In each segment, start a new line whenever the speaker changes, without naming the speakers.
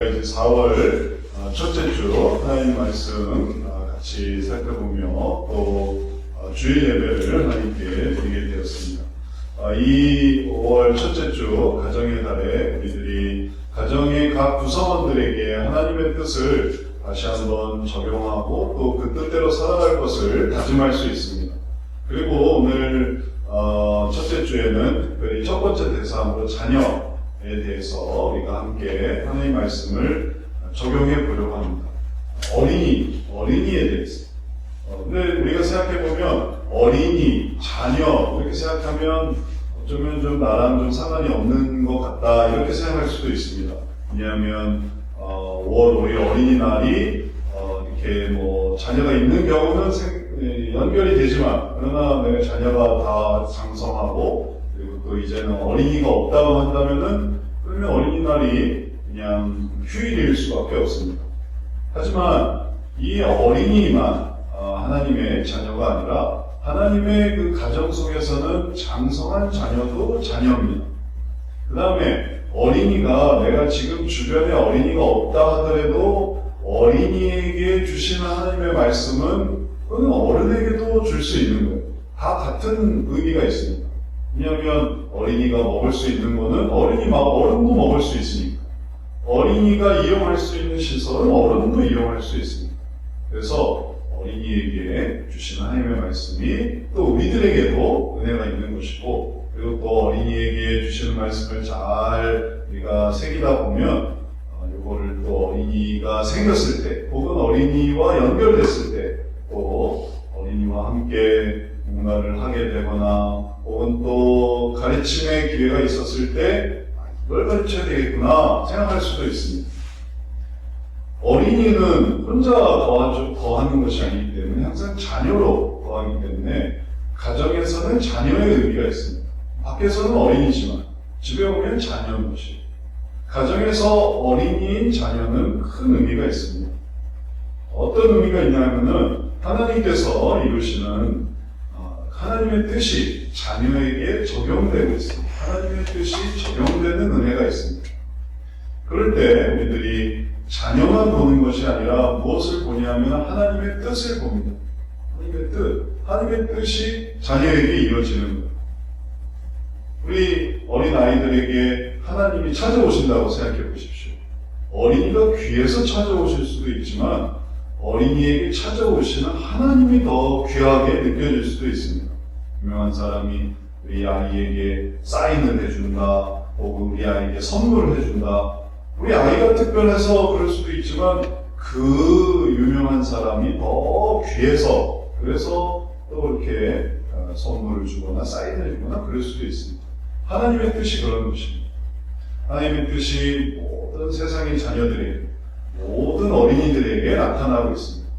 이제 4월 첫째 주 하나님 말씀 같이 살펴보며 또 주일 예배를 하나님께 드리게 되었습니다. 이 5월 첫째 주 가정의 달에 우리들이 가정의 각 구성원들에게 하나님의 뜻을 다시 한번 적용하고 또 그 뜻대로 살아갈 것을 다짐할 수 있습니다. 그리고 오늘 첫째 주에는 특별히 첫 번째 대상으로 자녀에 대해서 우리가 함께 하나님의 말씀을 적용해 보려고 합니다. 어린이에 대해서. 근데 우리가 생각해보면 어린이, 자녀 이렇게 생각하면 어쩌면 좀 나랑 좀 상관이 없는 것 같다 이렇게 생각할 수도 있습니다. 왜냐하면 5월 5일 어린이날이 이렇게 뭐 자녀가 있는 경우는 연결이 되지만 그러나 내가 자녀가 다 장성하고 그리고 또 이제는 어린이가 없다고 한다면은 그러면 어린이날이 그냥 휴일일 수밖에 없습니다. 하지만 이 어린이만 하나님의 자녀가 아니라 하나님의 그 가정 속에서는 장성한 자녀도 자녀입니다. 그 다음에 어린이가 내가 지금 주변에 어린이가 없다 하더라도 어린이에게 주시는 하나님의 말씀은 그건 어른에게도 줄 수 있는 거예요. 다 같은 의미가 있습니다. 왜냐하면 어린이가 먹을 수 있는 거는 어른도 먹을 수 있으니까. 어린이가 이용할 수 있는 시설은 어른도 이용할 수 있습니다. 그래서 어린이에게 주시는 하나님의 말씀이 또 우리들에게도 은혜가 있는 것이고 그리고 또 어린이에게 주시는 말씀을 잘 우리가 새기다 보면 이거를 또 어린이가 생겼을 때 혹은 어린이와 연결됐을 때 또 어린이와 함께 뭔가를 하게 되거나 혹은 또 가르침의 기회가 있었을 때 이걸 가르쳐야 되겠구나 생각할 수도 있습니다. 어린이는 혼자 거하는 것이 아니기 때문에 항상 자녀로 거하기 때문에 가정에서는 자녀의 의미가 있습니다. 밖에서는 어린이지만 집에 오면 자녀인 것이 가정에서 어린이인 자녀는 큰 의미가 있습니다. 어떤 의미가 있냐면은 하나님께서 이루시는 하나님의 뜻이 자녀에게 적용되고 있습니다. 하나님의 뜻이 적용되는 은혜가 있습니다. 그럴 때 우리들이 자녀만 보는 것이 아니라 무엇을 보냐면 하나님의 뜻을 봅니다. 하나님의 뜻이 자녀에게 이루어지는 거예요. 우리 어린 아이들에게 하나님이 찾아오신다고 생각해 보십시오. 어린이가 귀에서 찾아오실 수도 있지만 어린이에게 찾아오시는 하나님이 더 귀하게 느껴질 수도 있습니다. 유명한 사람이 우리 아이에게 사인을 해준다, 혹은 우리 아이에게 선물을 해준다. 우리 아이가 특별해서 그럴 수도 있지만 그 유명한 사람이 더 귀해서 그래서 또 이렇게 선물을 주거나 사인을 주거나 그럴 수도 있습니다. 하나님의 뜻이 그런 것입니다. 하나님의 뜻이 모든 세상의 자녀들에게 모든 어린이들에게 나타나고 있습니다.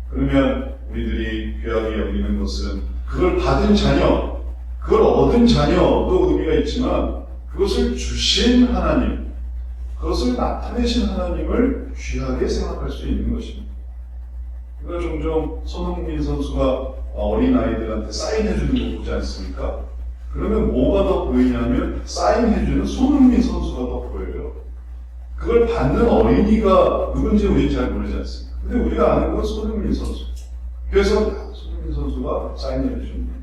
그러면 우리들이 귀하게 여기는 것은 그걸 받은 자녀, 그걸 얻은 자녀도 의미가 있지만 그것을 주신 하나님, 그것을 나타내신 하나님을 귀하게 생각할 수 있는 것입니다. 그러니까 종종 손흥민 선수가 어린아이들한테 사인해주는 거 보지 않습니까? 그러면 뭐가 더 보이냐면 사인해주는 손흥민 선수가 더 보여요. 그걸 받는 어린이가 누군지 우리는 잘 모르지 않습니까? 근데 우리가 아는 건 손흥민 선수. 그래서 손흥민 선수가 사인을 해줍니다.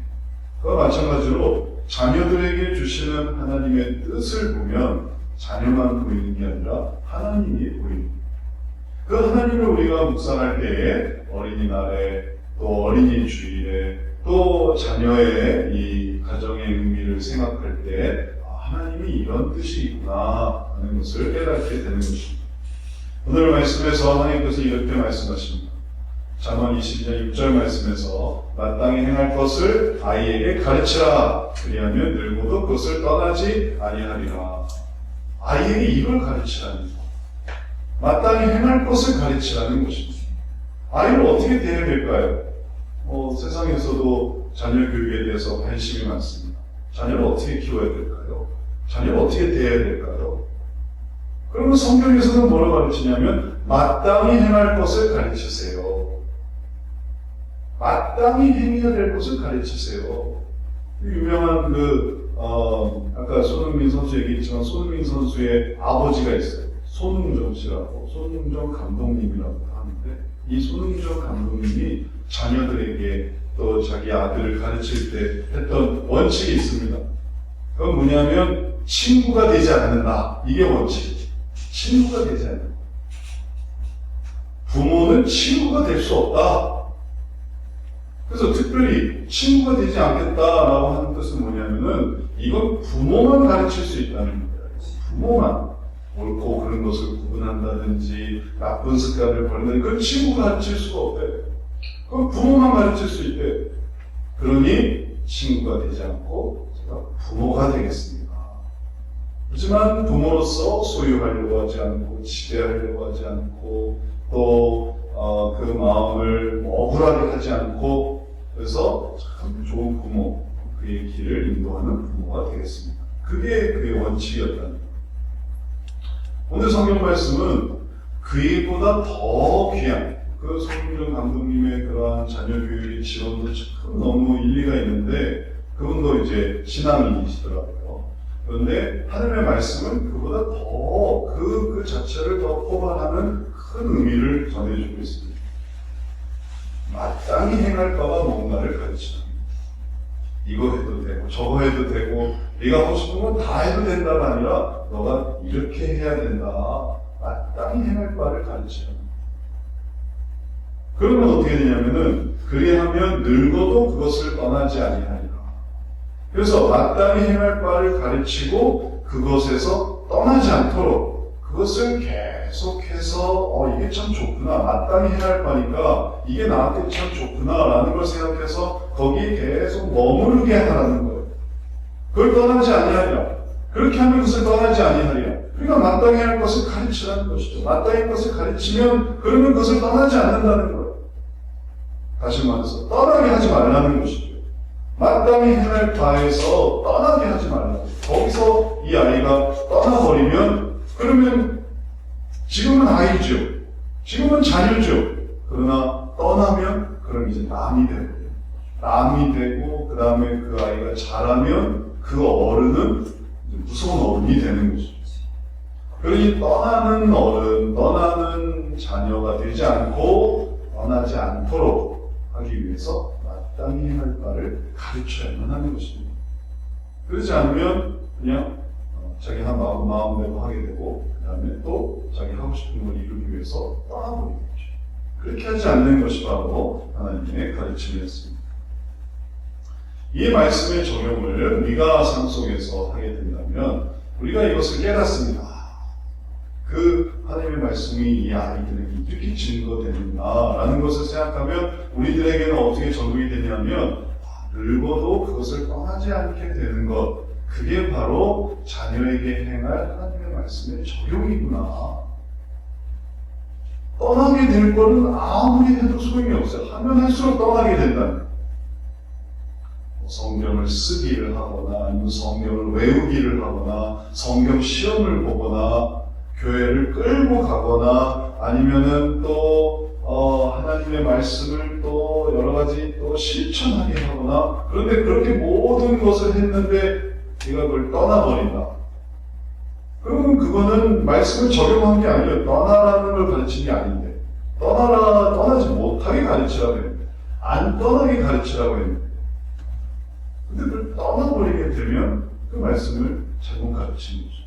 그와 마찬가지로 자녀들에게 주시는 하나님의 뜻을 보면 자녀만 보이는 게 아니라 하나님이 보입니다. 그 하나님을 우리가 묵상할 때에 어린이날에 또 어린이 주일에 또 자녀의 이 가정의 의미를 생각할 때 하나님이 이런 뜻이 있구나 하는 것을 깨닫게 되는 것입니다. 오늘 말씀에서 하나님께서 이렇게 말씀하십니다. 잠언 22장 6절 말씀에서 마땅히 행할 것을 아이에게 가르치라. 그리하면 늙어도 그것을 떠나지 아니하리라. 아이에게 이걸 가르치라는 것. 마땅히 행할 것을 가르치라는 것입니다. 아이를 어떻게 대해야 될까요? 세상에서도 자녀 교육에 대해서 관심이 많습니다. 자녀를 어떻게 키워야 될까요? 자녀를 어떻게 대해야 될까요? 그러면 성경에서는 뭐라고 가르치냐면 마땅히 행할 것을 가르치세요. 마땅히 행해야 될 것을 가르치세요. 유명한 아까 손흥민 선수 얘기했지만 손흥민 선수의 아버지가 있어요. 손흥정 씨라고, 손흥정 감독님이라고 하는데, 이 손흥정 감독님이 자녀들에게 또 자기 아들을 가르칠 때 했던 원칙이 있습니다. 그건 뭐냐면 친구가 되지 않는다. 이게 원칙이지. 친구가 되지 않는다. 부모는 친구가 될 수 없다. 그래서 특별히 친구가 되지 않겠다라고 하는 뜻은 뭐냐면은 이건 부모만 가르칠 수 있다는 거예요. 부모만. 옳고 그런 것을 구분한다든지 나쁜 습관을 버린다든지 그건 친구가 가르칠 수가 없대. 그건 부모만 가르칠 수 있대. 그러니 친구가 되지 않고 제가 부모가 되겠습니다. 하지만 부모로서 소유하려고 하지 않고 지배하려고 하지 않고 또 그 마음을 억울하게 하지 않고 그래서 참 좋은 부모, 그의 길을 인도하는 부모가 되겠습니다. 그게 그의 원칙이었다는 거예요. 오늘 성경 말씀은 그이보다 더 귀한 그 손흥정 감독님의 그러한 자녀 교육의 지원도 참 너무 일리가 있는데 그분도 이제 신앙인이시더라고요. 그런데 하나님의 말씀은 그보다 더 그 자체를 더 포괄하는 큰 의미를 전해주고 있습니다. 마땅히 행할 바가 뭔가를 가르치는 이거 해도 되고 저거 해도 되고 네가 하고 싶은 건 다 해도 된다가 아니라 너가 이렇게 해야 된다. 마땅히 행할 바를 가르치는 그러면 어떻게 되냐면은 그리하면 늙어도 그것을 떠나지 아니하리라. 그래서 마땅히 행할 바를 가르치고 그것에서 떠나지 않도록 그것을 계속해서 이게 참 좋구나. 마땅히 행할 바니까 이게 나한테 참 좋구나 라는 걸 생각해서 거기에 계속 머무르게 하라는 거예요. 그걸 떠나지 아니하리라. 그렇게 하면 그것을 떠나지 아니하리라. 그러니까 마땅히 할 것을 가르치라는 것이죠. 마땅히 할 것을 가르치면 그러면 그것을 떠나지 않는다는 거예요. 다시 말해서 떠나게 하지 말라는 것이죠. 마땅히 행할 바에서 떠나게 하지 말라는 거예요. 거기서 이 아이가 떠나버리면 그러면 지금은 아이죠. 지금은 자녀죠. 그러나 떠나면 그럼 이제 남이 되고 남이 되고 그 다음에 그 아이가 자라면 그 어른은 무서운 어른이 되는 것이죠. 그러니 떠나는 어른, 떠나는 자녀가 되지 않고 떠나지 않도록 하기 위해서 마땅히 할 바를 가르쳐야만 하는 것입니다. 그러지 않으면 그냥 자기 한 마음대로 하게 되고 그 다음에 또 자기 하고 싶은 걸 이루기 위해서 떠나버리겠죠. 그렇게 하지 않는 것이 바로 하나님의 가르침이었습니다. 이 말씀의 적용을 미가상 속에서 하게 된다면 우리가 이것을 깨닫습니다. 그 하나님의 말씀이 이 아이들에게 이렇게 증거되는가라는 것을 생각하면 우리들에게는 어떻게 적용이 되냐면 늙어도 그것을 떠나지 않게 되는 것, 그게 바로 자녀에게 행할 하나님의 말씀의 적용이구나. 떠나게 될 거는 아무리 해도 소용이 없어요. 하면 할수록 떠나게 된다는 성경을 쓰기를 하거나 아니면 성경을 외우기를 하거나 성경 시험을 보거나 교회를 끌고 가거나 아니면은 또 하나님의 말씀을 또 여러 가지 또 실천하게 하거나 그런데 그렇게 모든 것을 했는데 네가 그걸 떠나버린다. 그러면 그거는 말씀을 적용한 게 아니에요. 떠나라는 걸 가르친 게 아닌데 떠나지 못하게 가르치라고 했는데 안 떠나게 가르치라고 했는데 근데 그걸 떠나버리게 되면 그 말씀을 잘못 가르치는 거죠.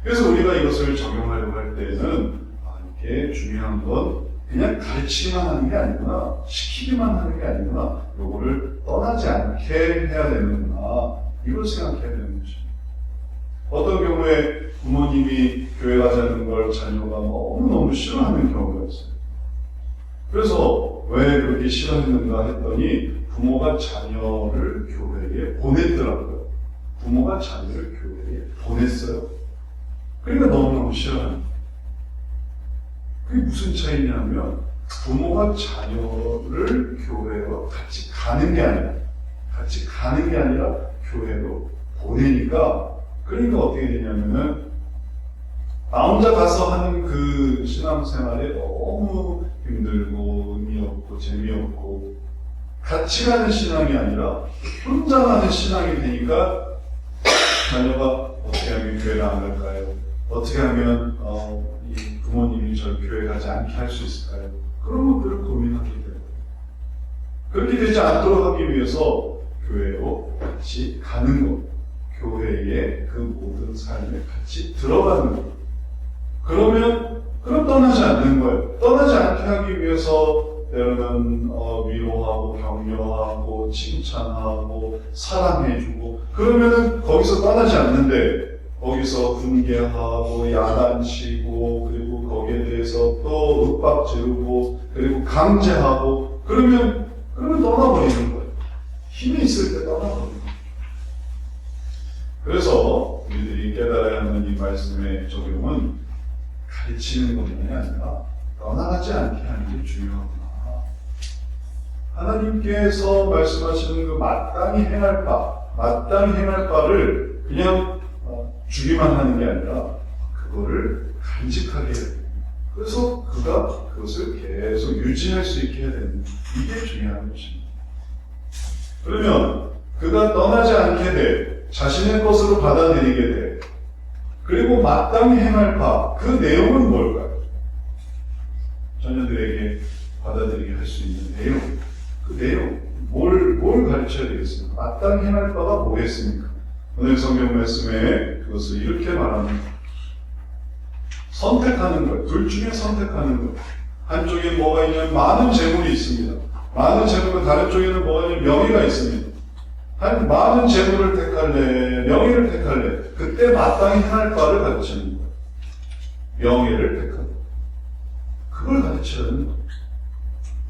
그래서 우리가 이것을 적용하려고 할 때에는 이렇게 중요한 건 그냥 가르치기만 하는 게 아니구나, 시키기만 하는 게 아니구나, 요거를 떠나지 않게 해야 되는구나, 이걸 생각해야 되는 것입니다. 어떤 경우에 부모님이 교회 가자는 걸 자녀가 너무너무 싫어하는 경우가 있어요. 그래서 왜 그렇게 싫어했는가 했더니 부모가 자녀를 교회에 보냈더라고요. 부모가 자녀를 교회에 보냈어요. 그러니까 너무너무 싫어하는 거예요. 그게 무슨 차이냐면 부모가 자녀를 교회로 같이 가는 게 아니라 교회로 보내니까 그러니까 어떻게 되냐면은 나 혼자 가서 하는 그 신앙생활에 너무 힘들고 의미 없고 재미없고 같이 가는 신앙이 아니라 혼자 가는 신앙이 되니까 자녀가 어떻게 하면 교회를 안 갈까요? 어떻게 하면 이 부모님이 저를 교회 가지 않게 할 수 있을까요? 그런 것들을 고민하게 돼요. 그렇게 되지 않도록 하기 위해서 교회로 같이 가는 것, 교회의 그 모든 삶에 같이 들어가는 것. 그럼 떠나지 않는 거예요. 떠나지 않게 하기 위해서 때로는 위로하고 격려하고 칭찬하고 사랑해주고 그러면은 거기서 떠나지 않는데 거기서 분개하고 야단치고 그리고 거기에 대해서 또 윽박 지르고 그리고 강제하고 그러면 떠나버리는 거예요. 힘이 있을 때 떠나버리는 거예요. 그래서 우리들이 깨달아야 하는 이 말씀의 적용은 가르치는 것만이 아니라 떠나가지 않게 하는 게 중요하구나. 하나님께서 말씀하시는 그 마땅히 행할 바를 그냥 주기만 하는 게 아니라 그거를 간직하게 해야 돼요. 그래서 그가 그것을 계속 유지할 수 있게 해야 되는 이게 중요한 것입니다. 그러면 그가 떠나지 않게 돼 자신의 것으로 받아들이게 돼 그리고 마땅히 행할 바 그 내용은 뭘까요? 자녀들에게 받아들이게 할 수 있는 내용 그 내용 뭘 가르쳐야 되겠습니까? 마땅히 행할 바가 뭐겠습니까? 오늘 성경 말씀에 그것을 이렇게 말합니다. 선택하는 거예요. 둘 중에 선택하는 거예요. 한쪽에 뭐가 있냐면 많은 재물이 있습니다. 많은 재물과 다른 쪽에는 뭐가 있냐면 명예가 있습니다. 많은 재물을 택할래, 명예를 택할래. 그때 마땅히 행할 바를 가르치는 거예요. 명예를 택한다. 그걸 가르쳐야 하는 거예요.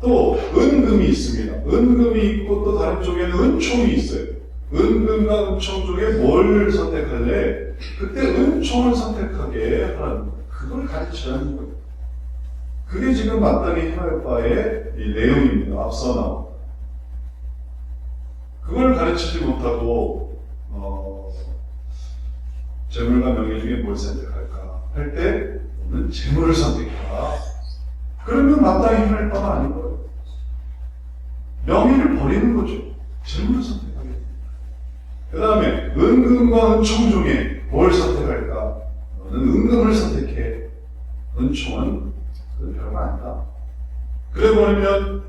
또 은금이 있습니다. 은금이 있고 또 다른 쪽에는 은총이 있어요. 은금과 은총 중에 뭘 선택할래? 그때 은총을 선택하게 하라는 거예요. 그걸 가르쳐야 하는 거예요. 그게 지금 마땅히 행할 바의 이 내용입니다. 앞서 나온. 그걸 가르치지 못하고 재물과 명예 중에 뭘 선택할까 할 때 너는 재물을 선택해라. 그러면 마땅히 행할 바가 아닌 거예요. 명예를 버리는 거죠. 재물을 선택하게 됩니다. 그 다음에 은금과 은총 중에 뭘 선택할까? 너는 은금을 선택해. 은총은 별거 아니다. 그래 버리면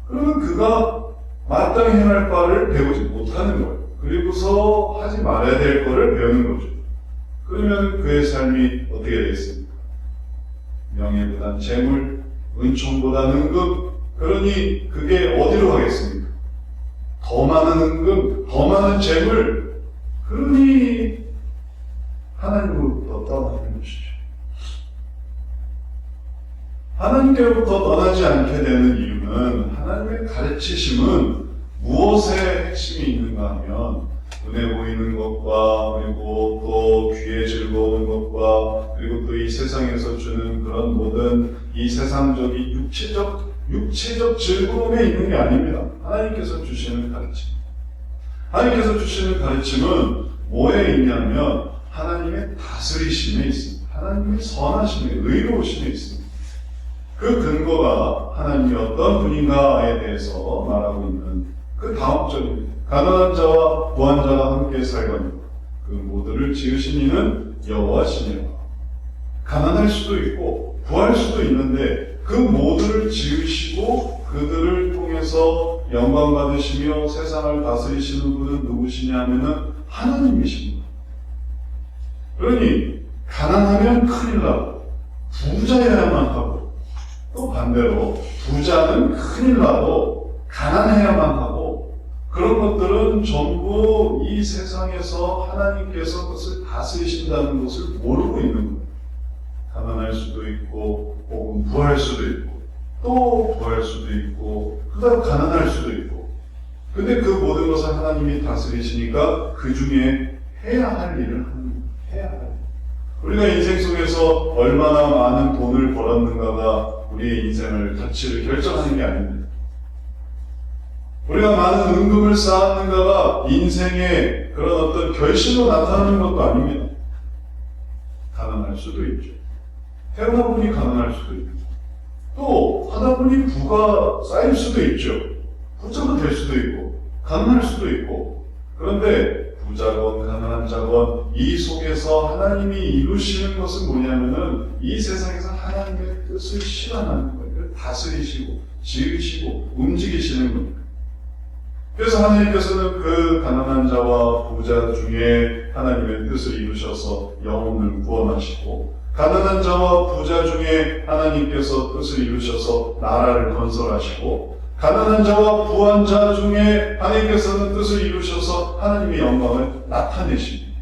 그러면 그가 마땅히 행할 바를 배우지 못하는 거예요. 그리고서 하지 말아야 될 거를 배우는 거죠. 그러면 그의 삶이 어떻게 되겠습니까? 명예보단 재물, 은총보다 은금. 그러니 그게 어디로 가겠습니까? 더 많은 은금, 더 많은 재물. 그러니 하나님으로부터 떠나는 것이죠. 하나님께로부터 떠나지 않게 되는 이유는 하나님의 가르치심은 무엇에 핵심이 있는가 하면 눈에 보이는 것과 그리고 또 귀에 즐거운 것과 그리고 또 이 세상에서 주는 그런 모든 이 세상적인 육체적 즐거움에 있는 게 아닙니다. 하나님께서 주시는 가르침. 하나님께서 주시는 가르침은 뭐에 있냐면 하나님의 다스리심에 있습니다. 하나님의 선하심에, 의로우심에 있습니다. 그 근거가 하나님이 어떤 분인가에 대해서 말하고 있는 그 다음 절입니다. 가난한 자와 부한 자가 함께 살거니와 그 모두를 지으신 이는 여호와시니라. 가난할 수도 있고 부할 수도 있는데 그 모두를 지으시고 그들을 통해서 영광 받으시며 세상을 다스리시는 분은 누구시냐 하면은 하나님이십니다. 그러니 가난하면 큰일 나고 부자여야만 하고 또 반대로 부자는 큰일 나도 가난해야만 하고 그런 것들은 전부 이 세상에서 하나님께서 그것을 다스리신다는 것을 모르고 있는 거예요. 가난할 수도 있고 혹은 부할 수도 있고 또 부할 수도 있고 그다음 가난할 수도 있고 근데 그 모든 것을 하나님이 다스리시니까 그 중에 해야 할 일을 하는 거예요. 해야 할 일. 우리가 인생 속에서 얼마나 많은 돈을 벌었는가가 우리의 인생을 가치를 결정하는 게 아닙니다. 우리가 많은 은금을 쌓았는가가 인생의 그런 어떤 결실로 나타나는 것도 아닙니다. 가난할 수도 있죠. 태어나 보니 가난할 수도 있고 또 하다 보니 부가 쌓일 수도 있죠. 부자가 될 수도 있고 가난할 수도 있고 그런데 부자건 가난한 자건 이 속에서 하나님이 이루시는 것은 뭐냐면은 이 세상에서 하나님의 뜻을 실현하는 거예요. 다스리시고 지으시고 움직이시는 겁니다. 그래서 하나님께서는 그 가난한 자와 부자 중에 하나님의 뜻을 이루셔서 영혼을 구원하시고, 가난한 자와 부자 중에 하나님께서 뜻을 이루셔서 나라를 건설하시고, 가난한 자와 부한 자 중에 하나님께서는 뜻을 이루셔서 하나님의 영광을 나타내십니다.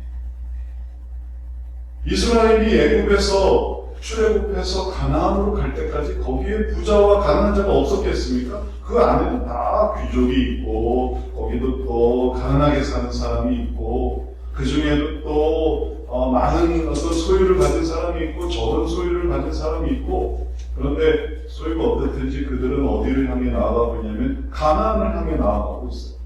이스라엘이 애굽에서 출애굽해서 가나안으로 갈 때까지 거기에 부자와 가난한 자가 없었겠습니까? 그 안에도 다 귀족이 있고, 거기도 또 가난하게 사는 사람이 있고, 그 중에도 또 많은 어떤 소유를 가진 사람이 있고, 적은 소유를 가진 사람이 있고, 그런데 소유가 어떻든지 그들은 어디를 향해 나아가고 있냐면 가나안을 향해 나아가고 있어요.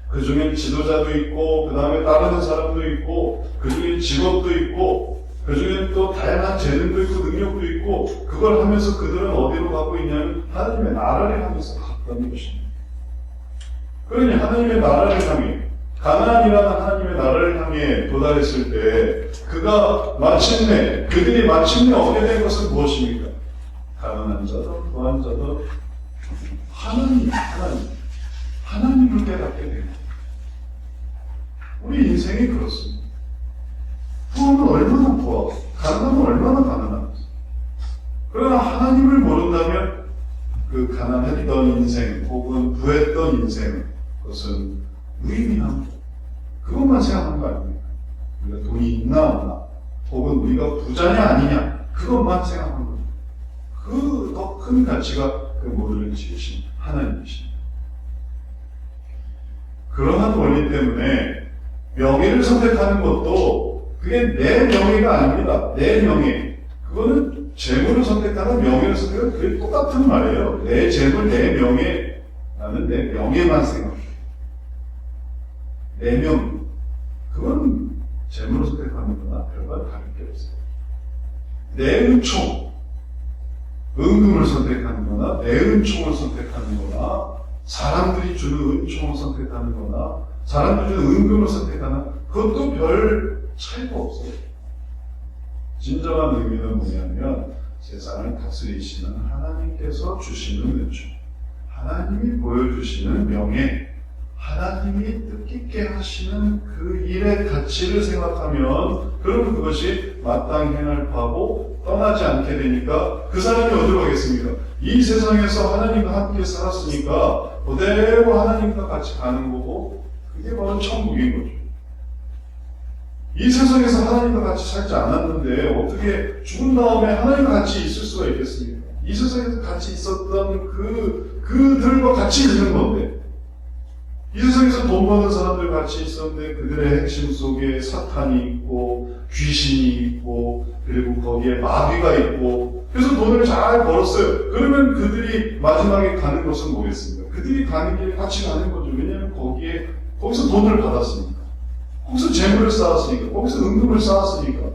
그 중에 지도자도 있고, 그 다음에 따르는 사람도 있고, 그 중에 직업도 있고, 그 중에 또 다양한 재능도 있고 능력도 있고, 그걸 하면서 그들은 어디로 가고 있냐면 하나님의 나라를 향해서 갔다는 것입니다. 그러니 하나님의 나라를 향해, 가나안이라는 하나님의 나라를 향해 도달했을 때 그들이 마침내 얻게 된 것은 무엇입니까? 가난한 자도 부한 자도 하나님을 깨닫게 됩니다. 우리 인생이 그렇습니다. 부하면 얼마나 부하고 가난하면 얼마나 가난합니다. 그러나 하나님을 모른다면 그 가난했던 인생 혹은 부했던 인생, 그것은 무의미합니다. 그것만 생각하는 거 아닙니까? 우리가 돈이 있나 없나, 혹은 우리가 부자냐 아니냐, 그것만 생각하는 겁니다. 그 더 큰 가치가 그 모두를 지으신 하나님이십니다. 그러한 원리 때문에 명예를 선택하는 것도 그게 내 명예가 아닙니다. 내 명예. 그거는 재물을 선택하는 명예를 선택하는 그게 똑같은 말이에요. 내 재물, 내 명예. 나는 내 명예만 생각해. 내 명예. 그건 재물을 선택하는 거나 별반 다를 게 없어요. 내 은총. 은금을 선택하는 거나 내 은총을 선택하는 거나 사람들이 주는 은총을 선택하는 거나 사람들이 주는 은금을 선택하는, 그것도 별 차이가 없어요. 진정한 의미는 뭐냐면 세상을 다스리시는 하나님께서 주시는 은총, 하나님이 보여주시는 명예, 하나님이 뜻깊게 하시는 그 일의 가치를 생각하면 그럼 그것이 마땅히 행할 바고 떠나지 않게 되니까 그 사람이 어디로 가겠습니까? 이 세상에서 하나님과 함께 살았으니까 그대로 하나님과 같이 가는 거고, 그게 바로 천국인 거죠. 이 세상에서 하나님과 같이 살지 않았는데 어떻게 죽은 다음에 하나님과 같이 있을 수가 있겠습니까? 이 세상에서 같이 있었던 그들과 같이 있는 건데, 이 세상에서 돈 버는 사람들 같이 있었는데 그들의 핵심 속에 사탄이 있고 귀신이 있고 그리고 거기에 마귀가 있고, 그래서 돈을 잘 벌었어요. 그러면 그들이 마지막에 가는 것은 뭐겠습니까? 그들이 가는 길에 같이 가는 거죠. 왜냐하면 거기서 돈을 받았으니까, 거기서 재물을 쌓았으니까, 거기서 은금을 쌓았으니까.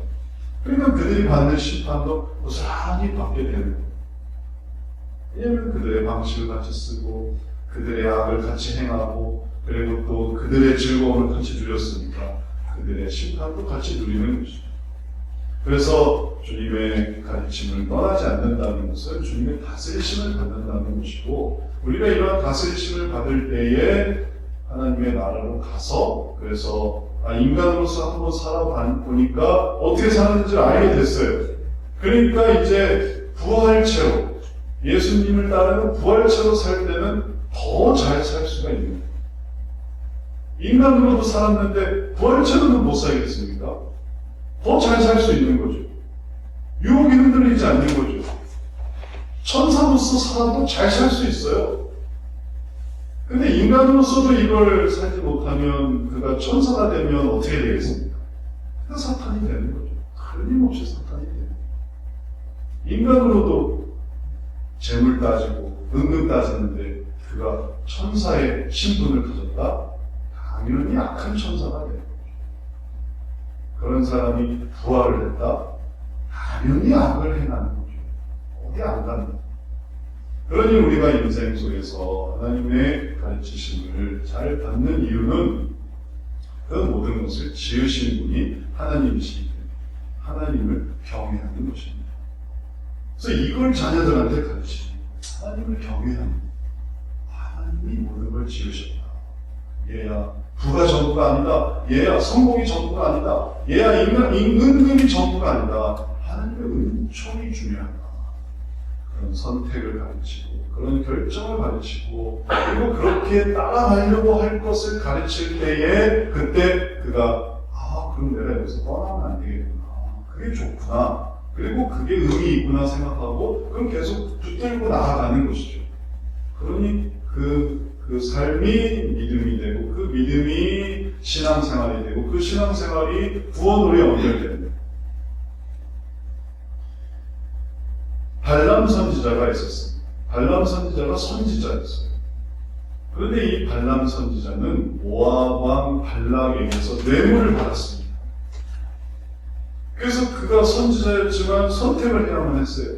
그러니까 그들이 받는 심판도 고스란히 받게 되는 거예요. 왜냐하면 그들의 방식을 같이 쓰고 그들의 악을 같이 행하고 그리고 또 그들의 즐거움을 같이 누렸으니까 그들의 심판도 같이 누리는 것이죠. 그래서 주님의 가르침을 떠나지 않는다는 것은 주님의 다스리심을 받는다는 것이고, 우리가 이러한 다스리심을 받을 때에 하나님의 나라로 가서, 그래서 인간으로서 한번 살아보니까 어떻게 사는지를 알게 됐어요. 그러니까 이제 부활체로, 예수님을 따르는 부활체로 살 때는 더 잘 살 수가 있는 거예요. 인간으로도 살았는데 부활체로는 못 살겠습니까? 더 잘 살 수 있는 거죠. 유혹이 흔들리지 않는 거죠. 천사로서 살아도 잘 살 수 있어요. 근데 인간으로서도 이걸 살지 못하면 그가 천사가 되면 어떻게 되겠습니까? 그냥 사탄이 되는 거죠. 틀림없이 사탄이 되는 거예요. 인간으로도 재물 따지고 은금 따지는데 그가 천사의 신분을 가졌다? 당연히 악한 천사가 되는 거죠. 그런 사람이 부활을 했다? 당연히 악을 행하는 거죠. 어디 안 갑니다. 그러니 우리가 인생 속에서 하나님의 가르치심을 잘 받는 이유는 그 모든 것을 지으신 분이 하나님이시기 때문에 하나님을 경외하는 것입니다. 그래서 이걸 자녀들한테 가르치는 하나님을 경외하는 하나님이 모든 걸 지으셨다. 얘야 부가 전부가 아니다. 얘야 성공이 전부가 아니다. 얘야 임금이 전부가 아니다. 하나님의 은총이 중요하다. 그런 선택을 가르치고 그런 결정을 가르치고 그리고 그렇게 따라가려고 할 것을 가르칠 때에 그때 그가 그럼 내가 여기서 떠나면 안 되겠구나. 그게 좋구나. 그리고 그게 의미 있구나 생각하고 그럼 계속 붙들고 나아가는 것이죠. 그러니 그 삶이 믿음이 되고 그 믿음이 신앙생활이 되고 그 신앙생활이 구원으로 연결됩니다. 발람 선지자가 있었습니다. 발람 선지자가 선지자였어요. 그런데 이 발람 선지자는 모압 왕 발락에게서 뇌물을 받았습니다. 그래서 그가 선지자였지만 선택을 해야만 했어요.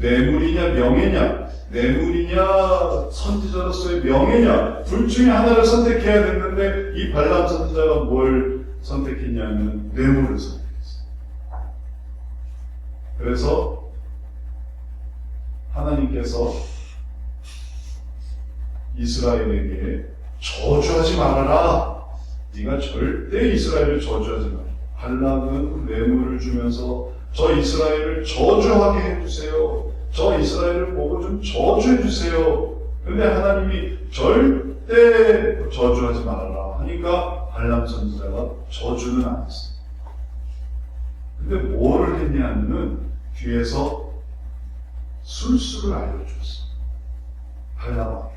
뇌물이냐 명예냐, 뇌물이냐 선지자로서의 명예냐, 둘 중에 하나를 선택해야 됐는데 이 발람 선지자가 뭘 선택했냐면 뇌물을 선택했어요. 그래서 하나님께서 이스라엘에게 저주하지 말아라. 네가 절대 이스라엘을 저주하지 마라. 발락은 뇌물을 주면서 저 이스라엘을 저주하게 해주세요. 저 이스라엘을 보고 좀 저주해 주세요. 그런데 하나님이 절대 저주하지 말아라 하니까 발람 선지자가 저주는 안 했어요. 근데 뭐를 했냐면은 뒤에서 술수를 알려줬어요. 발람 왕에게.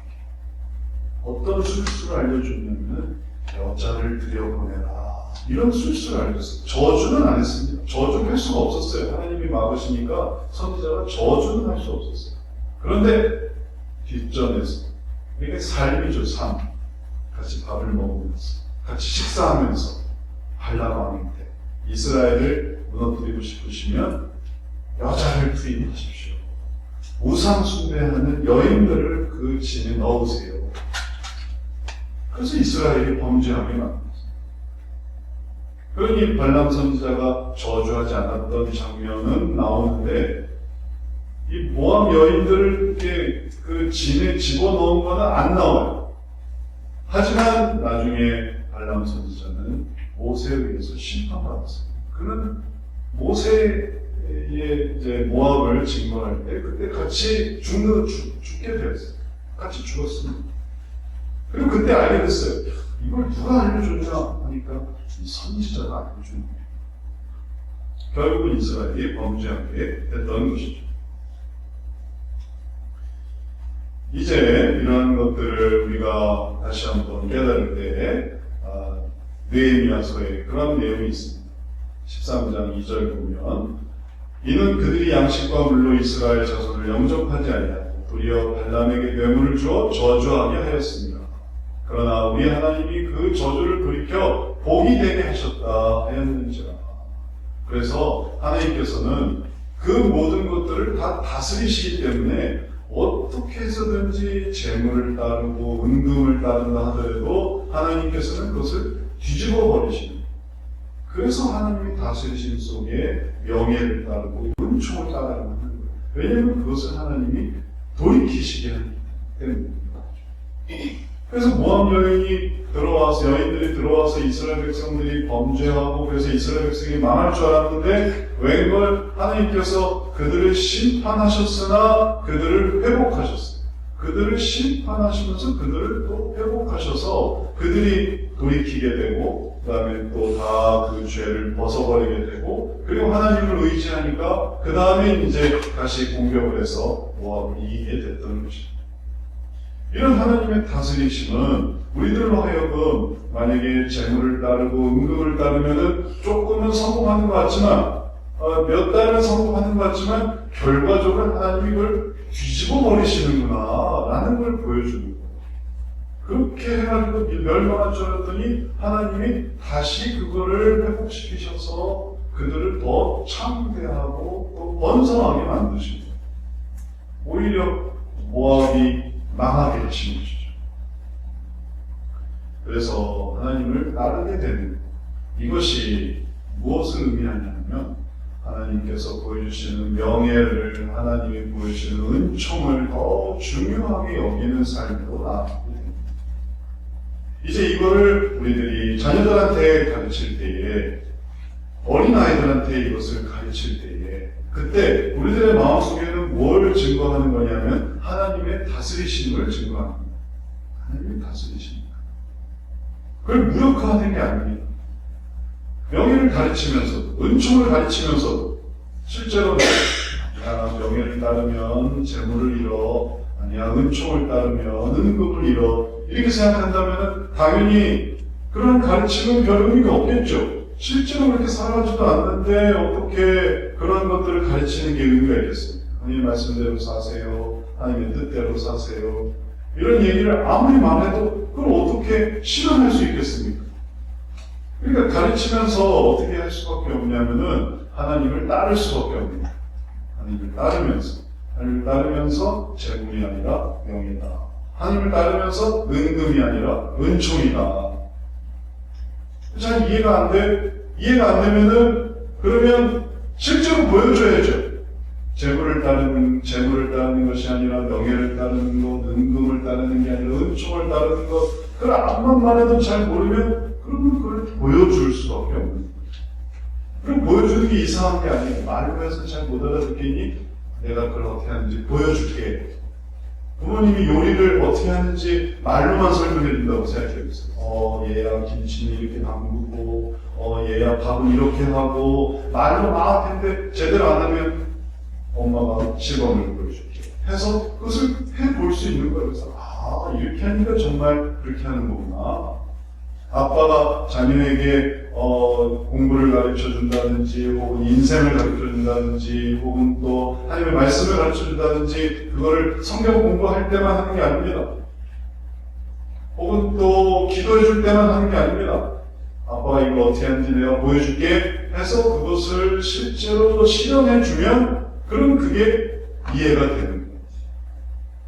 어떤 술수를 알려줬냐면은 여자를 들여보내라. 이런 술수를 알려줬어요. 저주는 안 했습니다. 저주를 할 수가 없었어요. 하나님이 막으시니까 선지자가 저주는 할 수 없었어요. 그런데 뒷전에서 이게 삶이죠. 삶. 같이 밥을 먹으면서 같이 식사하면서 발람 왕한테 이스라엘을 무너뜨리고 싶으시면 여자를 투입하십시오. 우상 숭배하는 여인들을 그 진에 넣으세요. 그래서 이스라엘이 범죄하게 만들었어요. 그러니 발람 선지자가 저주하지 않았던 장면은 나오는데 이 모압 여인들을 이렇게 그 진에 집어넣은 거는 안 나와요. 하지만 나중에 발람 선지자는 모세에 의해서 심판받았어요. 그는 모세의 이제 모압을 징벌할 때 그때 같이 죽게 되었어요. 같이 죽었습니다. 그리고 그때 알게 됐어요. 이걸 누가 알려줬냐 하니까 이 선지자가 알려준 거예요. 결국은 이스라엘이 범죄하게 됐던 것이죠. 이제 이러한 것들을 우리가 다시 한번 깨달을 때 느헤미야서에 그런 내용이 있습니다. 13장 2절 보면 이는 그들이 양식과 물로 이스라엘 자손을 영접하지 아니하고 도리어 발람에게 뇌물을 주어 저주하게 하였습니다. 그러나 우리 하나님이 그 저주를 돌이켜 복이 되게 하셨다 하였는지라. 그래서 하나님께서는 그 모든 것들을 다 다스리시기 때문에 어떻게 해서든지 재물을 따르고 은금을 따른다 하더라도 하나님께서는 그것을 뒤집어 버리시는 거예요. 그래서 하나님이 다스리심 속에 명예를 따르고 은총을 따르는 거예요. 왜냐하면 그것을 하나님이 돌이키시게 하기 때문입니다. 그래서 모압 여인들이 들어와서 이스라엘 백성들이 범죄하고 그래서 이스라엘 백성이 망할 줄 알았는데 웬걸 하나님께서 그들을 심판하셨으나 그들을 회복하셨어요. 그들을 심판하시면서 그들을 또 회복하셔서 그들이 돌이키게 되고 그 다음에 또 다 그 죄를 벗어버리게 되고 그리고 하나님을 의지하니까 그 다음에 이제 다시 공격을 해서 모압을 이기게 됐던 것입니다. 이런 하나님의 다스리심은 우리들로 하여금 만약에 재물을 따르고 은금을 따르면은 조금은 성공하는 것 같지만 몇 달은 성공하는 것 같지만 결과적으로 하나님이 그걸 뒤집어 버리시는구나 라는 걸 보여주는 거예요. 그렇게 해가지고 멸망할 줄 알았더니 하나님이 다시 그거를 회복시키셔서 그들을 더 창대하고 또 번성하게 만드신 거예요. 오히려 모압이 망하게 하신 것이죠. 그래서 하나님을 따르게 되는 이것이 무엇을 의미하냐면 하나님께서 보여주시는 명예를 하나님이 보여주시는 은총을 더 중요하게 여기는 삶으로 나아가게 됩니다. 이제 이거를 우리들이 자녀들한테 가르칠 때에 어린아이들한테 이것을 가르칠 때에 그때 우리들의 마음속에는 뭘 증거하는 거냐면 하나님의 다스리심을 증거하는 겁니다. 하나님의 다스리십니다. 그걸 무력화하는 게 아닙니다. 명예를 가르치면서도 은총을 가르치면서도 실제로 명예를 따르면 재물을 잃어 아니야 은총을 따르면 은금을 잃어 이렇게 생각한다면 당연히 그런 가르침은 별 의미가 없겠죠. 실제로 그렇게 살아가지도 않는데 어떻게 그런 것들을 가르치는 게 의미가 있겠습니까? 하나님의 말씀대로 사세요. 하나님의 뜻대로 사세요. 이런 얘기를 아무리 말해도 그걸 어떻게 실현할 수 있겠습니까? 그러니까 가르치면서 어떻게 할 수밖에 없냐면은 하나님을 따를 수밖에 없습니다. 하나님을 따르면서 재물이 아니라 명예다. 하나님을 따르면서 은금이 아니라 은총이다. 잘 이해가 안 되면은 그러면 실제로 보여줘야죠. 재물을 따르는 것이 아니라 명예를 따르는 것, 은금을 따르는 게 아니라 은총을 따르는 것. 그걸 앞만 해도 잘 모르면 그러면 그걸 보여줄 수밖에 없는 거예요. 그럼 보여주는 게 이상한 게 아니에요. 말로 해서 잘 못 알아듣겠니? 내가 그걸 어떻게 하는지 보여줄게. 부모님이 요리를 어떻게 하는지 말로만 설명해 준다고 생각해보세요. 얘야 김치는 이렇게 담그고, 얘야 밥은 이렇게 하고, 말로 막 했는데 제대로 안 하면 엄마가 시범을 보여줄게. 해서 그것을 해볼 수 있는 거예요. 그래서 이렇게 하니까 정말 그렇게 하는 거구나. 아빠가 자녀에게 공부를 가르쳐 준다든지 혹은 인생을 가르쳐 준다든지 혹은 또 하나님의 말씀을 가르쳐 준다든지 그거를 성경 공부할 때만 하는 게 아닙니다. 혹은 또 기도해 줄 때만 하는 게 아닙니다. 아빠가 이거 어떻게 하는지 내가 보여줄게 해서 그것을 실제로 실현해 주면 그럼 그게 이해가 되는 거예요.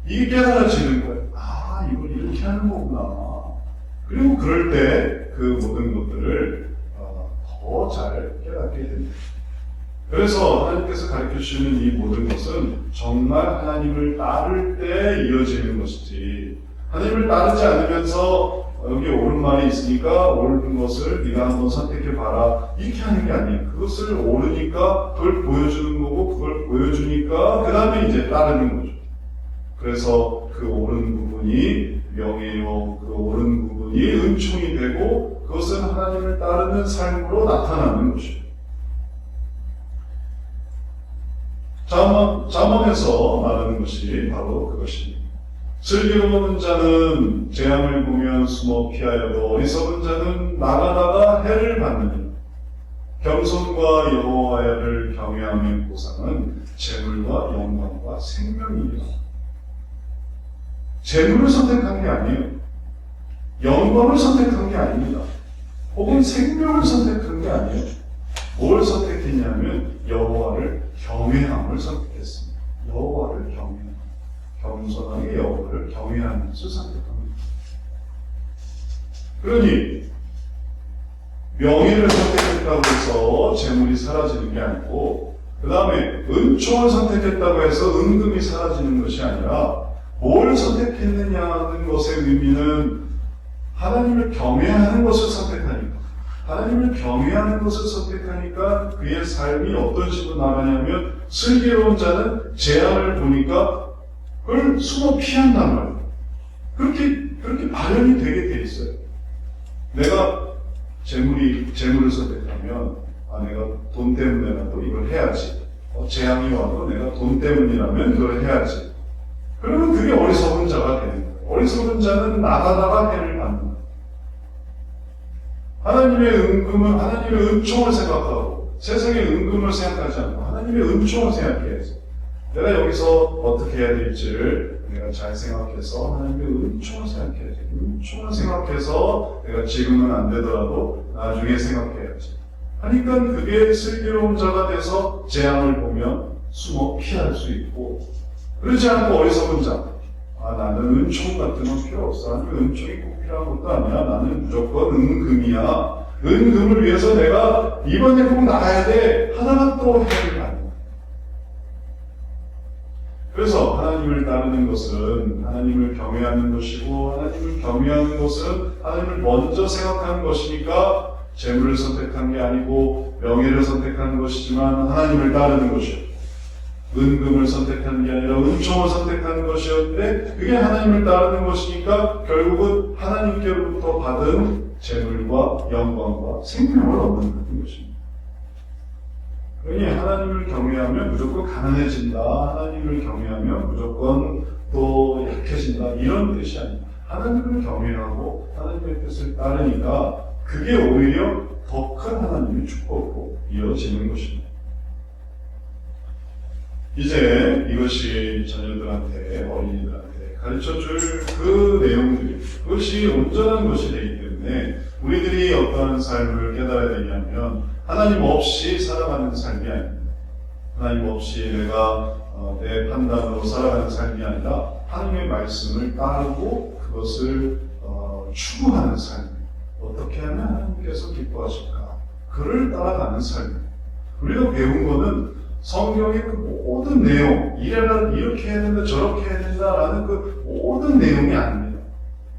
이게 깨달아지는 거예요. 이걸 이렇게 하는 거구나. 그리고 그럴 때 그 모든 것들을 더 잘 깨닫게 됩니다. 그래서 하나님께서 가르쳐 주시는 이 모든 것은 정말 하나님을 따를 때 이어지는 것이지 하나님을 따르지 않으면서 여기 옳은 말이 있으니까 옳은 것을 네가 한번 선택해 봐라 이렇게 하는 게 아니에요. 그것을 옳으니까 그걸 보여주는 거고 그걸 보여주니까 그 다음에 이제 따르는 거죠. 그래서 그 옳은 부분이 명예요, 그 옳은 부분이 은총이 되고 그것은 하나님을 따르는 삶으로 나타나는 것이에요. 잠언에서 말하는 것이 바로 그것입니다. 슬기로운 자는 재앙을 보면 숨어 피하여도 어리석은 자는 나가다가 해를 받느니라. 겸손과 여호와를 경외하는 보상은 재물과 영광과 생명이니라. 재물을 선택한 게 아니에요. 영광을 선택한 게 아닙니다. 혹은 생명을 선택한 게 아니에요. 뭘 선택했냐면 여호와를 경외함을 선택했습니다. 여호와를 경외함. 겸손하게 여호와를 경외하는 것을 선택합니다. 그러니 명예를 선택했다고 해서 재물이 사라지는 게 아니고 그 다음에 은총을 선택했다고 해서 은금이 사라지는 것이 아니라 뭘 선택했느냐는 것의 의미는 하나님을 경외하는 것을 선택하니까 하나님을 경외하는 것을 선택하니까 그의 삶이 어떤 식으로 나가냐면 슬기로운 자는 재앙을 보니까 그걸 숨어 피한단 말이에요. 그렇게 발현이 되게 돼 있어요. 내가 재물을 선택하면 내가 돈 때문에라도 이걸 해야지. 재앙이 와도 내가 돈 때문이라면 그걸 해야지. 그러면 그게 어리석은 자가 되는 거예요. 어리석은 자는 나가다가 해를 받는 거예요. 하나님의 은금은 하나님의 은총을 생각하고 세상의 은금을 생각하지 않고 하나님의 은총을 생각해야지. 내가 여기서 어떻게 해야 될지를 내가 잘 생각해서 하나님의 은총을 생각해야지. 은총을 생각해서 내가 지금은 안 되더라도 나중에 생각해야지. 하니까 그게 슬기로운 자가 돼서 재앙을 보면 숨어 피할 수 있고 그렇지 않고 어리석은 자 나는 은총 같은 건 필요 없어. 하나님의 은총이 꼭 필요한 것도 아니야. 나는 무조건 은금이야. 은금을 위해서 내가 이번에 꼭 나가야 돼. 하다가 또 해야 될 거 아니야. 그래서 하나님을 따르는 것은 하나님을 경외하는 것이고, 하나님을 경외하는 것은 하나님을 먼저 생각하는 것이니까 재물을 선택한 게 아니고 명예를 선택하는 것이지만 하나님을 따르는 것이요. 은금을 선택하는 게 아니라 은총을 선택하는 것이었는데 그게 하나님을 따르는 것이니까 결국은 하나님께로부터 받은 재물과 영광과 생명을 얻는 것입니다. 그러니 하나님을 경외하면 무조건 가난해진다. 하나님을 경외하면 무조건 또 약해진다. 이런 뜻이 아닙니다. 하나님을 경외하고 하나님의 뜻을 따르니까 그게 오히려 더 큰 하나님의 축복으로 이어지는 것입니다. 이제 이것이 자녀들한테, 어린이들한테 가르쳐줄 그 내용들이, 그것이 온전한 것이 되기 때문에 우리들이 어떠한 삶을 깨달아야 되냐면 하나님 없이 살아가는 삶이 아닙니다. 하나님 없이 내가 내 판단으로 살아가는 삶이 아니라 하나님의 말씀을 따르고 그것을 추구하는 삶. 어떻게 하면 하나님께서 기뻐하실까? 그를 따라가는 삶입니다. 우리가 배운 거는 성경의 그 모든 내용, 이렇게 해야 된다, 저렇게 해야 된다라는 그 모든 내용이 아닙니다.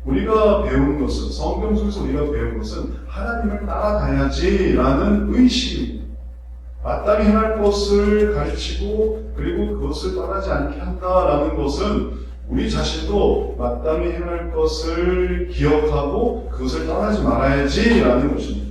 우리가 배운 것은, 성경 속에서 우리가 배운 것은 하나님을 따라가야지라는 의식입니다. 마땅히 행할 것을 가르치고 그리고 그것을 떠나지 않게 한다라는 것은 우리 자신도 마땅히 행할 것을 기억하고 그것을 떠나지 말아야지라는 것입니다.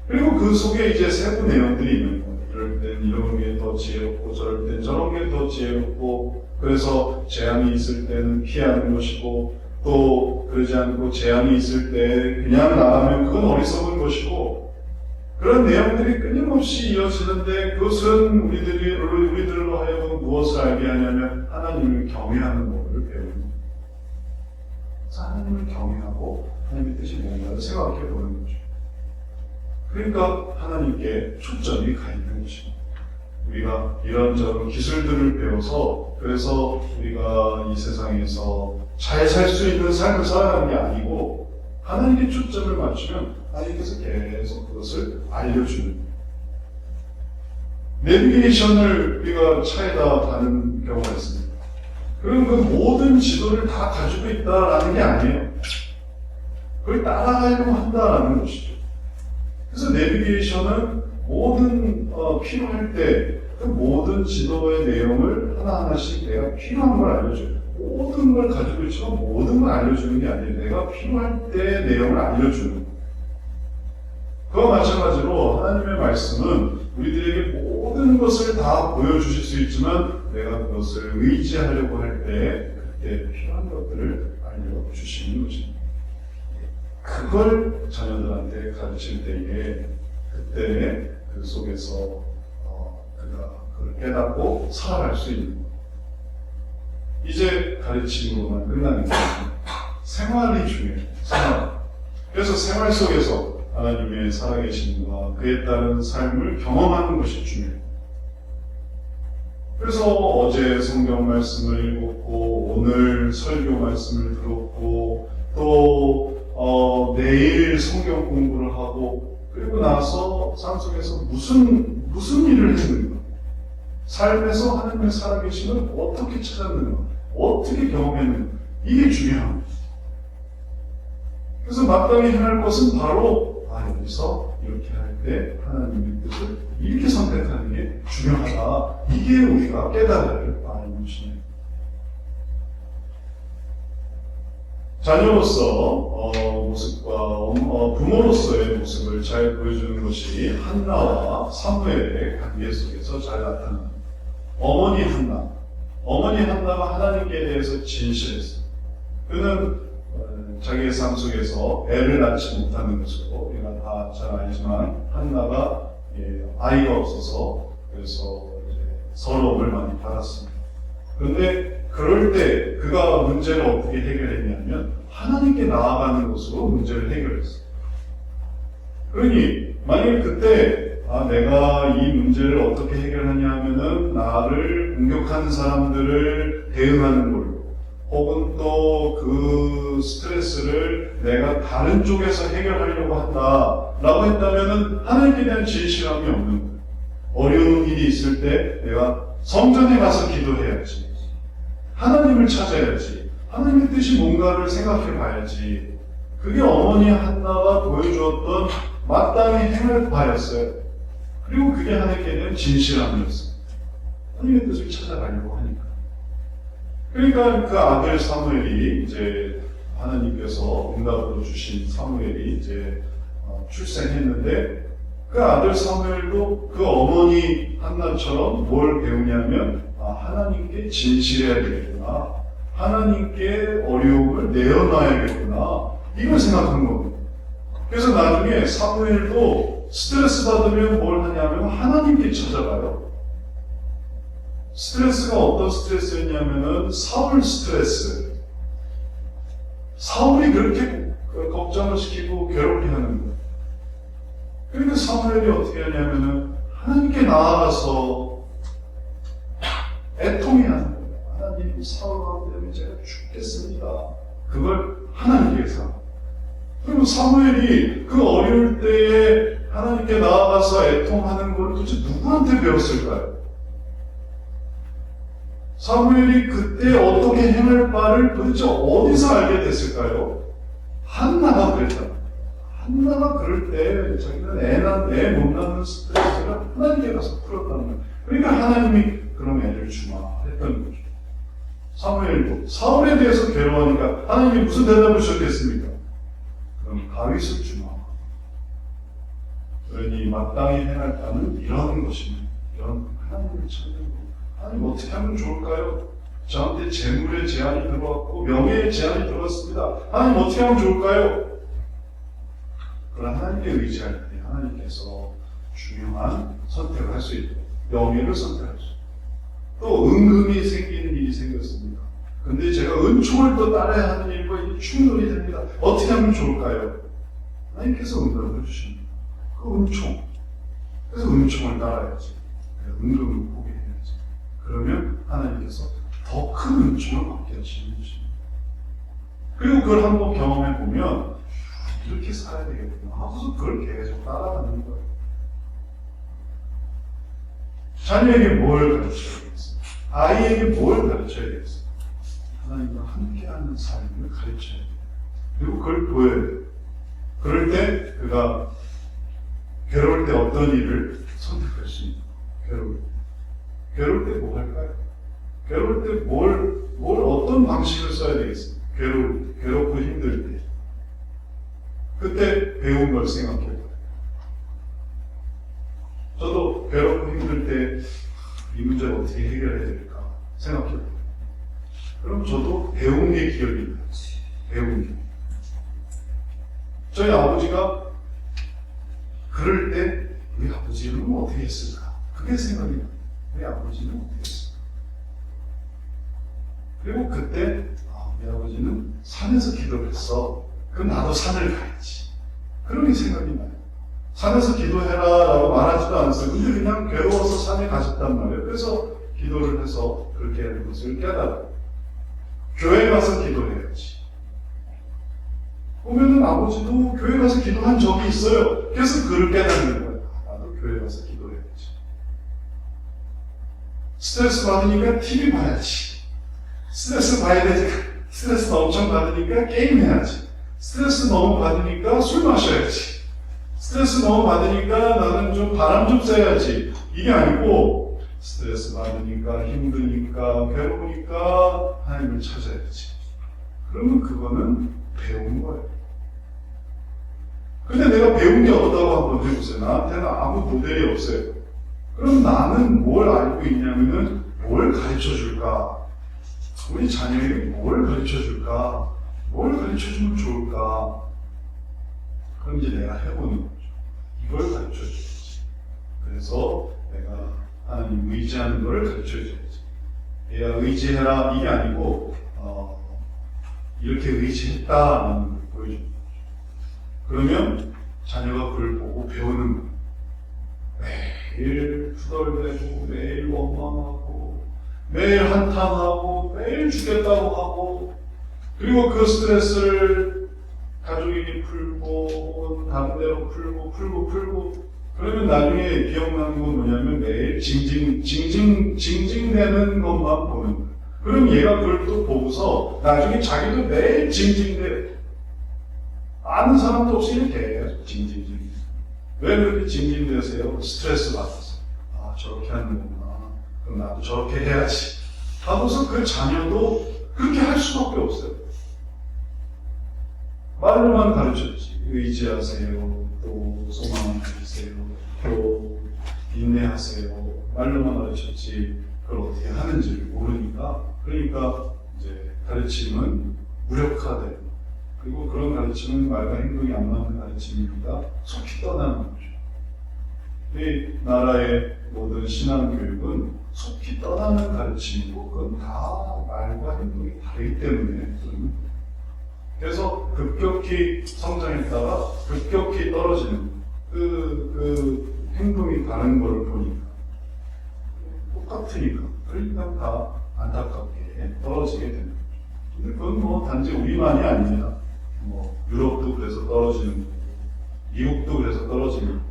그리고 그 속에 이제 세부 내용들이 있는 거예요. 이럴 땐 이런 게 더 지혜롭고 저럴 땐 저런 게 더 지혜롭고, 그래서 재앙이 있을 때는 피하는 것이고, 또 그러지 않고 재앙이 있을 때 그냥 나가면 그건 어리석은 것이고, 그런 내용들이 끊임없이 이어지는데 그것은 우리들로 하여금 무엇을 알게 하냐면 하나님을 경외하는 법을 배웁니다. 하나님을 경외하고 하나님의 뜻이 뭔가를 생각해 보는 거죠. 그러니까 하나님께 초점이 가 있는 것입니다. 우리가 이런저런 기술들을 배워서 그래서 우리가 이 세상에서 잘 살 수 있는 삶을 살아가는 게 아니고 하나님께 초점을 맞추면 하나님께서 계속 그것을 알려주는, 내비게이션을 우리가 차에다 다는 경우가 있습니다. 그럼 그 모든 지도를 다 가지고 있다라는 게 아니에요. 그걸 따라가려고 한다라는 것이죠. 그래서 내비게이션은 모든 필요할 때 그 모든 지도의 내용을 하나하나씩 내가 필요한 걸 알려줘요. 모든 걸 가지고 있지만 모든 걸 알려주는 게 아니에요. 내가 필요할 때 내용을 알려주는 거예요. 그와 마찬가지로 하나님의 말씀은 우리들에게 모든 것을 다 보여주실 수 있지만 내가 그것을 의지하려고 할 때 그때 필요한 것들을 알려주시는 것입니다. 그걸 자녀들한테 가르칠 때에 그때 그 속에서 그가 그걸 깨닫고 살아갈 수 있는 것. 이제 가르침으로만 끝나는 게 아니라 생활이 중요해요. 생활. 그래서 생활 속에서 하나님의 살아계심과 그에 따른 삶을 경험하는 것이 중요해요. 그래서 어제 성경 말씀을 읽었고 오늘 설교 말씀을 들었고 또 내일 성경 공부를 하고 그리고 나서 삶 속에서 무슨 일을 했는가, 삶에서 하나님의 살아계심을 어떻게 찾았는가, 어떻게 경험했는가, 이게 중요합니다. 그래서 마땅히 행할 것은 바로 여기서 이렇게 할 때 하나님의 뜻을 이렇게 선택하는 게 중요하다. 이게 우리가 깨달아야 할 것이네요. 자녀로서 모습과 부모로서의 모습을 잘 보여주는 것이 한나와 사무엘의 관계 속에서 잘 나타납니다. 어머니 한나가 하나님께 대해서 진실했어요. 그는 자기의 삶 속에서 애를 낳지 못하는 것으로 우리가 다 잘 알지만 한나가 아이가 없어서 그래서 서러움을 많이 받았습니다. 그런데 그럴 때 그가 문제를 어떻게 해결했냐면 하나님께 나아가는 것으로 문제를 해결했어요. 그러니 만약에 그때 내가 이 문제를 어떻게 해결하냐 하면은 나를 공격하는 사람들을 대응하는 걸로, 혹은 또 그 스트레스를 내가 다른 쪽에서 해결하려고 한다라고 했다면은 하나님께 대한 진실함이 없는 거예요. 어려운 일이 있을 때 내가 성전에 가서 기도해야지. 하나님을 찾아야지. 하나님의 뜻이 뭔가를 생각해 봐야지. 그게 어머니 한나가 보여주었던 마땅히 행할 바였어요. 그리고 그게 하나님께 대한 진실함이었어요. 하나님의 뜻을 찾아가려고 하니까. 그러니까 그 아들 사무엘이 이제 하나님께서 응답으로 주신 사무엘이 이제 출생했는데 그 아들 사무엘도 그 어머니 한나처럼 뭘 배우냐면 하나님께 진실해야 되겠구나. 하나님께 어려움을 내어놔야겠구나. 이걸 생각한 겁니다. 그래서 나중에 사무엘도 스트레스 받으면 뭘 하냐면 하나님께 찾아가요. 스트레스가 어떤 스트레스였냐면은 사울 스트레스. 사울이 그렇게 걱정을 시키고 괴롭게 하는 거예요. 그러니까 사무엘이 어떻게 하냐면은 하나님께 나아가서 애통해야 하는 거예요. 하나님, 사울과 때문에 제가 죽겠습니다. 그걸 하나님께서. 그리고 사무엘이 그 어려울 때에 하나님께 나아가서 애통하는 걸 도대체 누구한테 배웠을까요? 사무엘이 그때 어떻게 행할 바를 도대체 어디서 알게 됐을까요? 한나가 그랬다. 한나가 그럴 때 자기는 애 못 낳는 스트레스를 하나님께 가서 풀었다는 거예요. 그러니까 하나님이 그럼 애를 주마 했던 거죠. 사무엘도 사울에 대해서 괴로워하니까 하나님이 무슨 대답을 주셨겠습니까? 그럼 다윗을 주마. 그러니 마땅히 행할 바는 이런 것입니다. 이런 하나님을 찾는 거. 하나님 어떻게 하면 좋을까요? 저한테 재물의 제한이 들어왔고 명예의 제한이 들어왔습니다. 하나님 어떻게 하면 좋을까요? 그러나 하나님께 의지할 때 하나님께서 중요한 선택을 할 수 있도록 명예를 선택할 수 있도록 또 은금이 생기는 일이 생겼습니다. 근데 제가 은총을 또 따라야 하는 일과 이게 충돌이 됩니다. 어떻게 하면 좋을까요? 하나님께서 응답을 주십니다. 그 은총. 그래서 은총을 따라야지. 은금을 포기해야지. 그러면 하나님께서 더 큰 은총을 받게 하시는 것입니다. 그리고 그걸 한번 경험해 보면 이렇게 살아야 되겠구나 하고서 그걸 계속 따라가는 거예요. 자녀에게 뭘 가르쳐야 되겠습니까? 아이에게 뭘 가르쳐야 되겠습니까? 하나님과 함께하는 삶을 가르쳐야 돼요. 그리고 그걸 보여야 돼요. 그럴 때 그가 괴로울 때 어떤 일을 선택할 수 있는 거예요. 괴로울 때 뭐 할까요? 괴로울 때 어떤 방식을 써야 되겠습니까? 괴롭고 힘들 때. 그때 배운 걸 생각해 봐요. 저도 괴롭고 힘들 때 이 문제를 어떻게 해결해야 될까 생각해 봐요. 그럼 저도 배운 게 기억이 나요. 배운 게. 저희 아버지가 그럴 때 우리 아버지는 어떻게 했을까? 그게 생각이 나요. 우리 아버지는 어떻게 했을까? 그리고 그때 우리 아버지는 산에서 기도를 했어. 그럼 나도 산을 가야지. 그런 게 생각이 나요. 산에서 기도해라 라고 말하지도 않았어요. 근데 그냥 괴로워서 산에 가셨단 말이에요. 그래서 기도를 해서 그렇게 하는 것을 깨달아요. 교회 가서 기도해야지. 보면은 아버지도 교회 가서 기도한 적이 있어요. 그래서 그를 깨닫는 거예요. 나도 교회 가서 기도해야지. 스트레스 받으니까 TV 봐야지. 스트레스 봐야 되지. 스트레스 엄청 받으니까 게임해야지. 스트레스 너무 받으니까 술 마셔야지. 스트레스 너무 받으니까 나는 좀 바람 좀 쐬야지. 이게 아니고 스트레스 받으니까 힘드니까 괴로우니까 하나님을 찾아야지. 그러면 그거는 배운 거예요. 근데 내가 배운 게 없다고 한번 해보세요. 나한테는 아무 모델이 없어요. 그럼 나는 뭘 알고 있냐면은 뭘 가르쳐 줄까? 우리 자녀에게 뭘 가르쳐 줄까? 뭘 가르쳐 주면 좋을까? 그럼 이제 내가 해보는 거죠. 이걸 가르쳐 줘야지. 그래서 내가 하나님 의지하는 걸 가르쳐 줘야지. 얘야 의지해라 이게 아니고 이렇게 의지했다라는 걸 보여주는 거죠. 그러면 자녀가 그걸 보고 배우는 거예요. 매일 투덜대고 매일 원망하고 매일 한탄하고 매일 죽겠다고 하고, 그리고 그 스트레스를 가족에게 풀고 혹은 다른 데로 풀고 그러면 나중에 기억나는 건 뭐냐면 매일 징징대는 것만 보는 거예요. 그럼 얘가 그걸 또 보고서 나중에 자기도 매일 징징대. 아는 사람도 없이 이렇게 해요. 징징징. 왜 그렇게 징징대세요? 스트레스 받아서. 아, 저렇게 하는 거구나. 그럼 나도 저렇게 해야지. 하고서 그 자녀도 그렇게 할 수밖에 없어요. 말로만 가르쳤지. 의지하세요. 또 소망을 가지세요. 또 인내하세요. 말로만 가르쳤지. 그걸 어떻게 하는지를 모르니까. 그러니까 이제 가르침은 무력화되고, 그리고 그런 가르침은 말과 행동이 안 맞는 가르침입니다. 속히 떠나는 거죠. 이 나라의 모든 신앙교육은 속히 떠나는 가르침이고, 그건 다 말과 행동이 다르기 때문에. 그래서 급격히 성장했다가 급격히 떨어지는 그 행동이 다른 걸 보니까 똑같으니까, 그러니까 다 안타깝게 떨어지게 되는 거죠. 근데 그건 뭐 단지 우리만이 아닙니다. 뭐 유럽도 그래서 떨어지는 거고, 미국도 그래서 떨어지는 거고,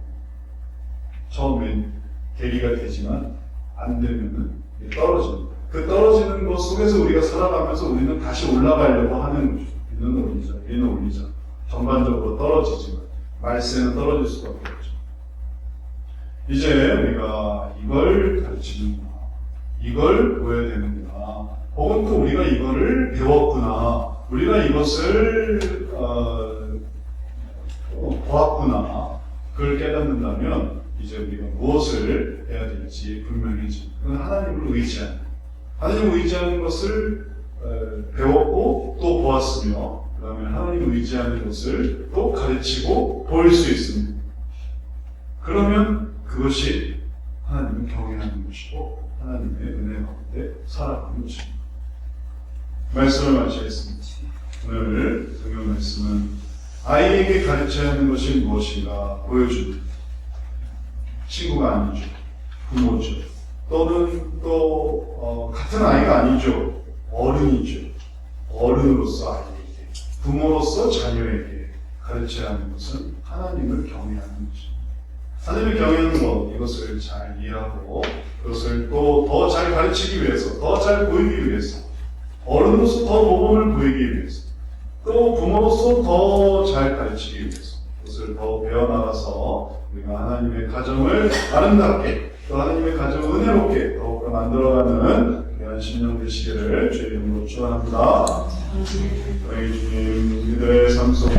처음엔 계기가 되지만 안 되면은 떨어지는 거예요. 그 떨어지는 것 속에서 우리가 살아가면서 우리는 다시 올라가려고 하는 거죠. 위는 올리자. 전반적으로 떨어지지만 말세는 떨어질 수밖에 없죠. 이제 우리가 이걸 가르치는구나, 이걸 보여야 되는구나, 혹은 또 우리가 이거를 배웠구나, 우리가 이것을 보았구나, 그걸 깨닫는다면 이제 우리가 무엇을 해야 될지 분명해집니다. 그건 하나님을 의지하는, 하나님을 의지하는 것을 배웠고 또 보았으며, 그 다음에 하나님을 의지하는 것을 또 가르치고 보일 수 있습니다. 그러면 그것이 하나님을 경외하는 것이고 하나님의 은혜 가운데 살아가는 것입니다. 말씀을 마치겠습니다. 오늘 성경 말씀은 아이에게 가르쳐야 하는 것이 무엇인가 보여줍니다. 친구가 아니죠. 부모죠. 또는 또 같은 아이가 아니죠. 어른이죠. 어른으로서 아이에게, 부모로서 자녀에게 가르쳐야 하는 것은 하나님을 경외하는 것입니다. 하나님을 경외하는 것, 이것을 잘 이해하고 그것을 또 더 잘 가르치기 위해서, 더 잘 보이기 위해서, 어른으로서 더 모범을 보이기 위해서, 또 부모로서 더 잘 가르치기 위해서, 그것을 더 배워나가서 우리가 하나님의 가정을 아름답게, 또 하나님의 가정을 은혜롭게 더욱 만들어가는 귀한 심령 되시기를 주의 이름으로 축원합니다. 주님, 우리들의 삶 속에